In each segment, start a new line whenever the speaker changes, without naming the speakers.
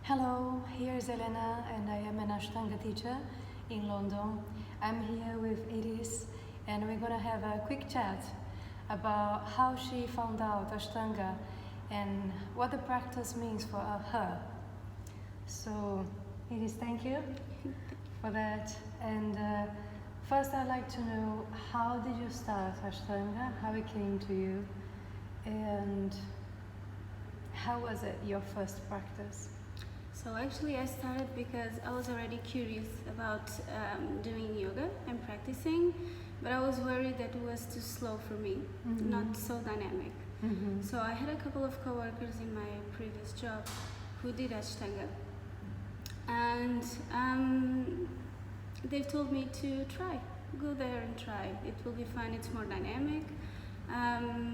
Hello, here is Elena and I am an Ashtanga teacher in London. I'm here with Iris and we're going to have a quick chat about how she found out Ashtanga and what the practice means for her. So, Iris, thank you for that. And first I'd like to know, how did you start Ashtanga, how it came to you, and how was it your first practice?
So actually I started because I was already curious about doing yoga and practicing, but I was worried that it was too slow for me, not so dynamic. So I had a couple of coworkers in my previous job who did Ashtanga, and they've told me to go there and try. It will be fun, it's more dynamic,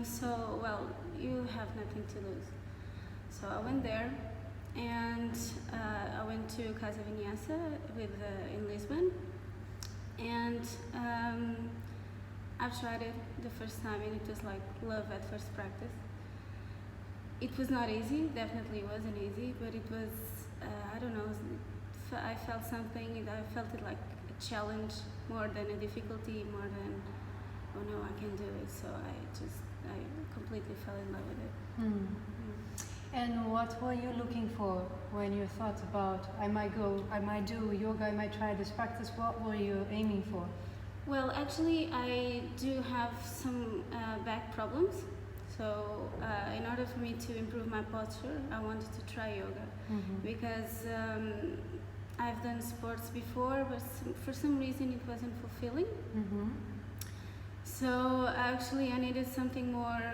so well, you have nothing to lose. So I went there. And I went to Casa Vinyasa in Lisbon, and I've tried it the first time, and it was like love at first practice. It was not easy, definitely wasn't easy, but it was, I don't know, I felt something, I felt it like a challenge more than a difficulty, more than, oh no, I can do it. So I completely fell in love with it.
And what were you looking for when you thought about, I might do yoga, I might try this practice? What were you aiming for?
Well, actually, I do have some back problems. So in order for me to improve my posture, I wanted to try yoga. Because I've done sports before, but for some reason it wasn't fulfilling. So actually I needed something more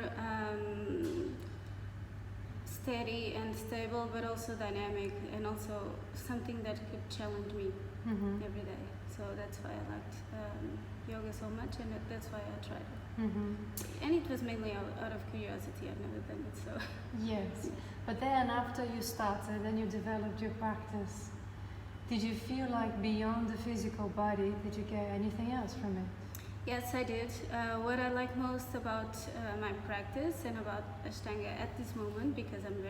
steady and stable, but also dynamic, and also something that could challenge me every day. So that's why I liked yoga so much, and that's why I tried it. And it was mainly out of curiosity. I've never done it, so.
Yes, but then after you started and you developed your practice, did you feel like beyond the physical body, did you get anything else from it?
Yes, I did. What I like most about my practice and about Ashtanga at this moment, because I'm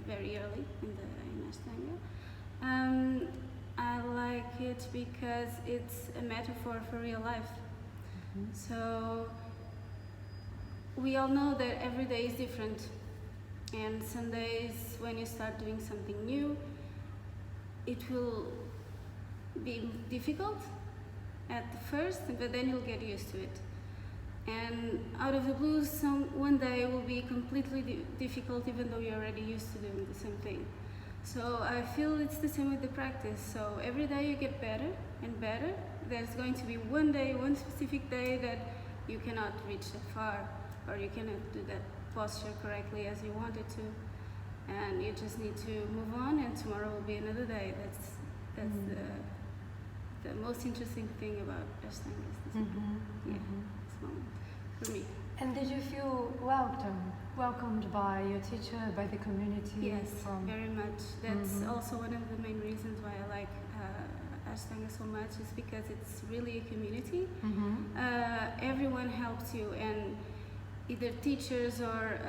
very early in Ashtanga, I like it because it's a metaphor for real life. So we all know that every day is different, and some days when you start doing something new, it will be difficult at the first, but then you'll get used to it. And out of the blue, one day will be completely difficult, even though you're already used to doing the same thing. So I feel it's the same with the practice. So every day you get better and better. There's going to be one day, one specific day that you cannot reach that far, or you cannot do that posture correctly as you wanted to. And you just need to move on, and tomorrow will be another day. That's the most interesting thing about Ashtanga is this moment for me.
And did you feel welcomed by your teacher, by the community?
Yes, very much. That's also one of the main reasons why I like Ashtanga so much, is because it's really a community. Everyone helps you, and either teachers or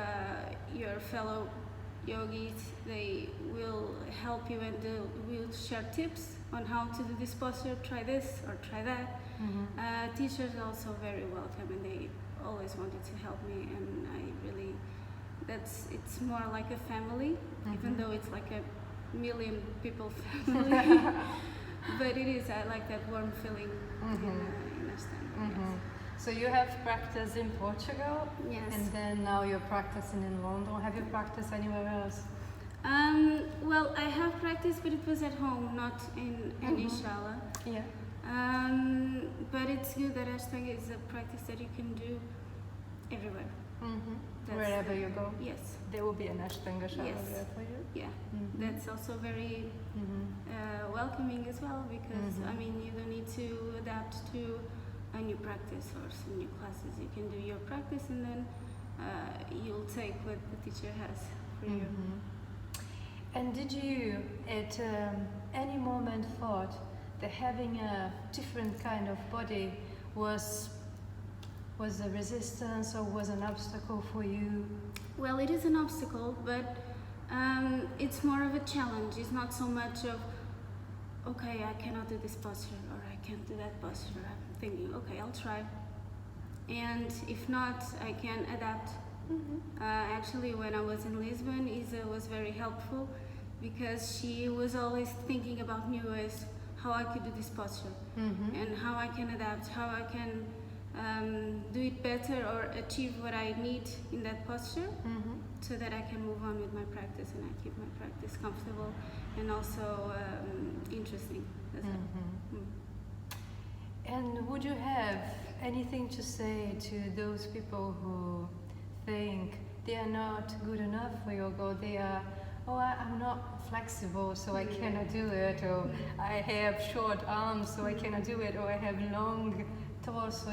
your fellow yogis, they will help you and will share tips on how to do this posture, try this or try that. Teachers are also very welcome, and they always wanted to help me, and it's more like a family, even though it's like a million people family. But it is, I like that warm feeling in Ashtanga. Yes.
So you have practiced in Portugal,
Yes.
and then now you're practicing in London. Have you practiced anywhere else?
Well, I have practiced, but it was at home, not in Inshallah.
Yeah.
But it's good that Ashtanga is a practice that you can do everywhere.
Wherever you go.
Yes.
There will be an Ashtanga shala there for you.
Yeah. That's also very welcoming as well, because I mean, you don't need to adapt to a new practice or some new classes. You can do your practice, and then you'll take what the teacher has for you.
And did you at any moment thought that having a different kind of body was a resistance or was an obstacle for you?
Well, it is an obstacle, but it's more of a challenge. It's not so much of, okay, I cannot do this posture or I can't do that posture. I'm thinking, okay, I'll try. And if not, I can adapt. Actually, when I was in Lisbon, Isa was very helpful because she was always thinking about new ways how I could do this posture and how I can adapt, how I can do it better or achieve what I need in that posture so that I can move on with my practice and I keep my practice comfortable and also interesting. That's it.
And would you have anything to say to those people who think they are not good enough for yoga, or they are, I'm not flexible so I cannot do it, or I have short arms so I cannot do it, or I have long torso,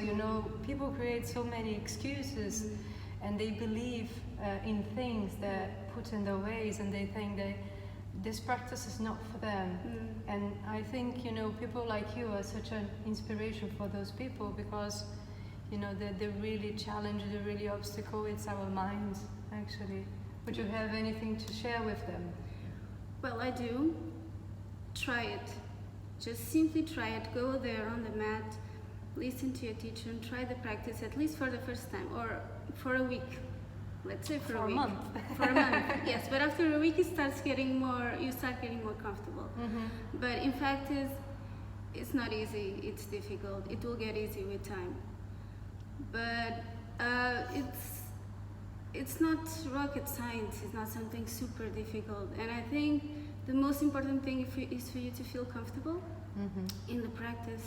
people create so many excuses and they believe in things that put in their ways and they think that this practice is not for them. And I think, people like you are such an inspiration for those people because, the really challenge, the really obstacle, it's our minds, actually. Would you have anything to share with them?
Well, I do. Try it. Just simply try it. Go there on the mat, listen to your teacher and try the practice at least for the first time or for a week. Let's say for a week.
Month.
For a month, yes. But after a week, you start getting more comfortable. But in fact, it's not easy. It's difficult. It will get easy with time. But it's not rocket science. It's not something super difficult. And I think the most important thing is for you to feel comfortable in the practice.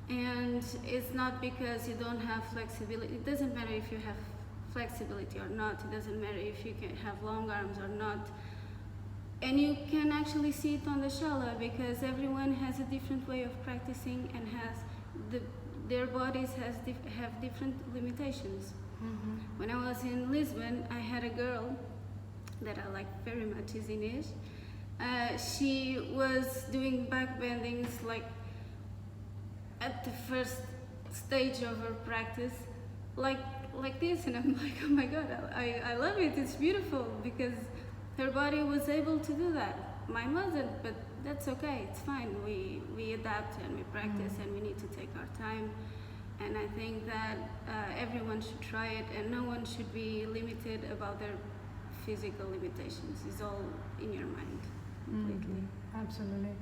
And it's not because you don't have flexibility. It doesn't matter if you have flexibility or not. It doesn't matter if you can have long arms or not. And you can actually see it on the shala because everyone has a different way of practicing and their bodies have different limitations. When I was in Lisbon, I had a girl that I like very much, is Inês. She was doing back bendings like at the first stage of her practice, like this, and I'm like, oh my god, I love it. It's beautiful because her body was able to do that. Mine wasn't, but that's okay. It's fine. We adapt and we practice and we need to take our time. And I think that everyone should try it and no one should be limited about their physical limitations. It's all in your mind completely.
Absolutely.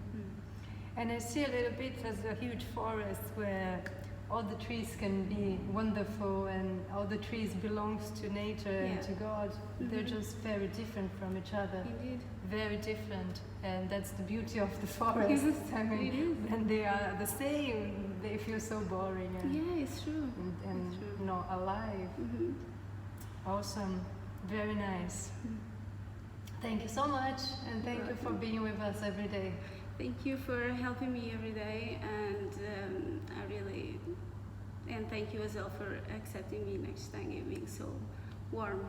And I see a little bit as a huge forest where all the trees can be wonderful and all the trees belongs to nature and to God. They're just very different from each other.
Indeed.
Very different. And that's the beauty of the forest. I mean, when they are the same, they feel so boring and,
it's true.
and
It's true.
not alive. Awesome. Very nice. Thank you so much, and thank you for being with us every day.
Thank you for helping me every day, and and thank you as well for accepting me next time and being so warm.